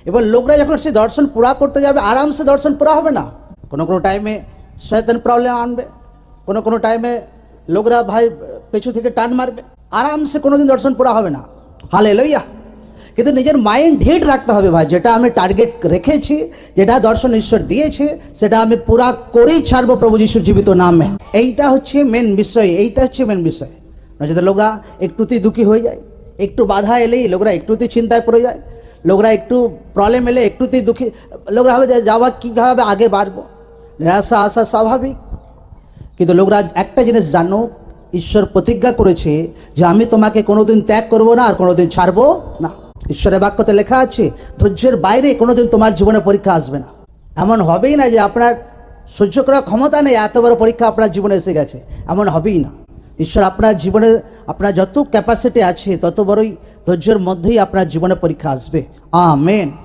এবার লোকরা যখন সে দর্শন পুরা করতে যাবে আরামসে দর্শন পুরা হবে না। কোনো কোনো টাইমে শয়তান প্রবলেম আনবে, কোনো কোনো টাইমে লোকরা ভাই পেছু থেকে টান মারবে, আরামসে কোনোদিন দর্শন পুরা হবে না। হালেলুয়া। কিন্তু নিজের মাইন্ড হিট রাখতে হবে ভাই, যেটা আমি টার্গেট রেখেছি, যেটা দর্শন ঈশ্বর দিয়েছে, সেটা আমি পুরা করেই ছাড়বো প্রভু যিশুর জীবিত নামে। এইটা হচ্ছে মেন বিষয়, এইটা হচ্ছে মেন বিষয়। নয়তো লোকরা একটুতেই দুঃখী হয়ে যায়, একটু বাধা এলেই লোকরা একটুতেই চিন্তায় পড়ে যায়, লোকরা একটু প্রবলেম এলে একটুতেই দুঃখী, লোকরা ভাবে যাওয়া কীভাবে আগে বাড়বো, নিরাশা আসা স্বাভাবিক। কিন্তু লোকরা একটা জিনিস জানো, ঈশ্বর প্রতিজ্ঞা করেছে যে আমি তোমাকে কোনোদিন ত্যাগ করবো না আর কোনোদিন ছাড়বো না। ঈশ্বরের বাক্যতে লেখা আছে ধৈর্যের বাইরে কোনোদিন তোমার জীবনে পরীক্ষা আসবে না। এমন হবেই না যে আপনার সহ্য করার ক্ষমতা নেই, এত বড় পরীক্ষা আপনার জীবনে এসে গেছে, এমন হবেই না। ঈশ্বর আপনার জীবনে আপনার যত ক্যাপাসিটি আছে তত বড়ই ধৈর্যের মধ্যেই আপনার জীবনে পরীক্ষা আসবে। আমেন।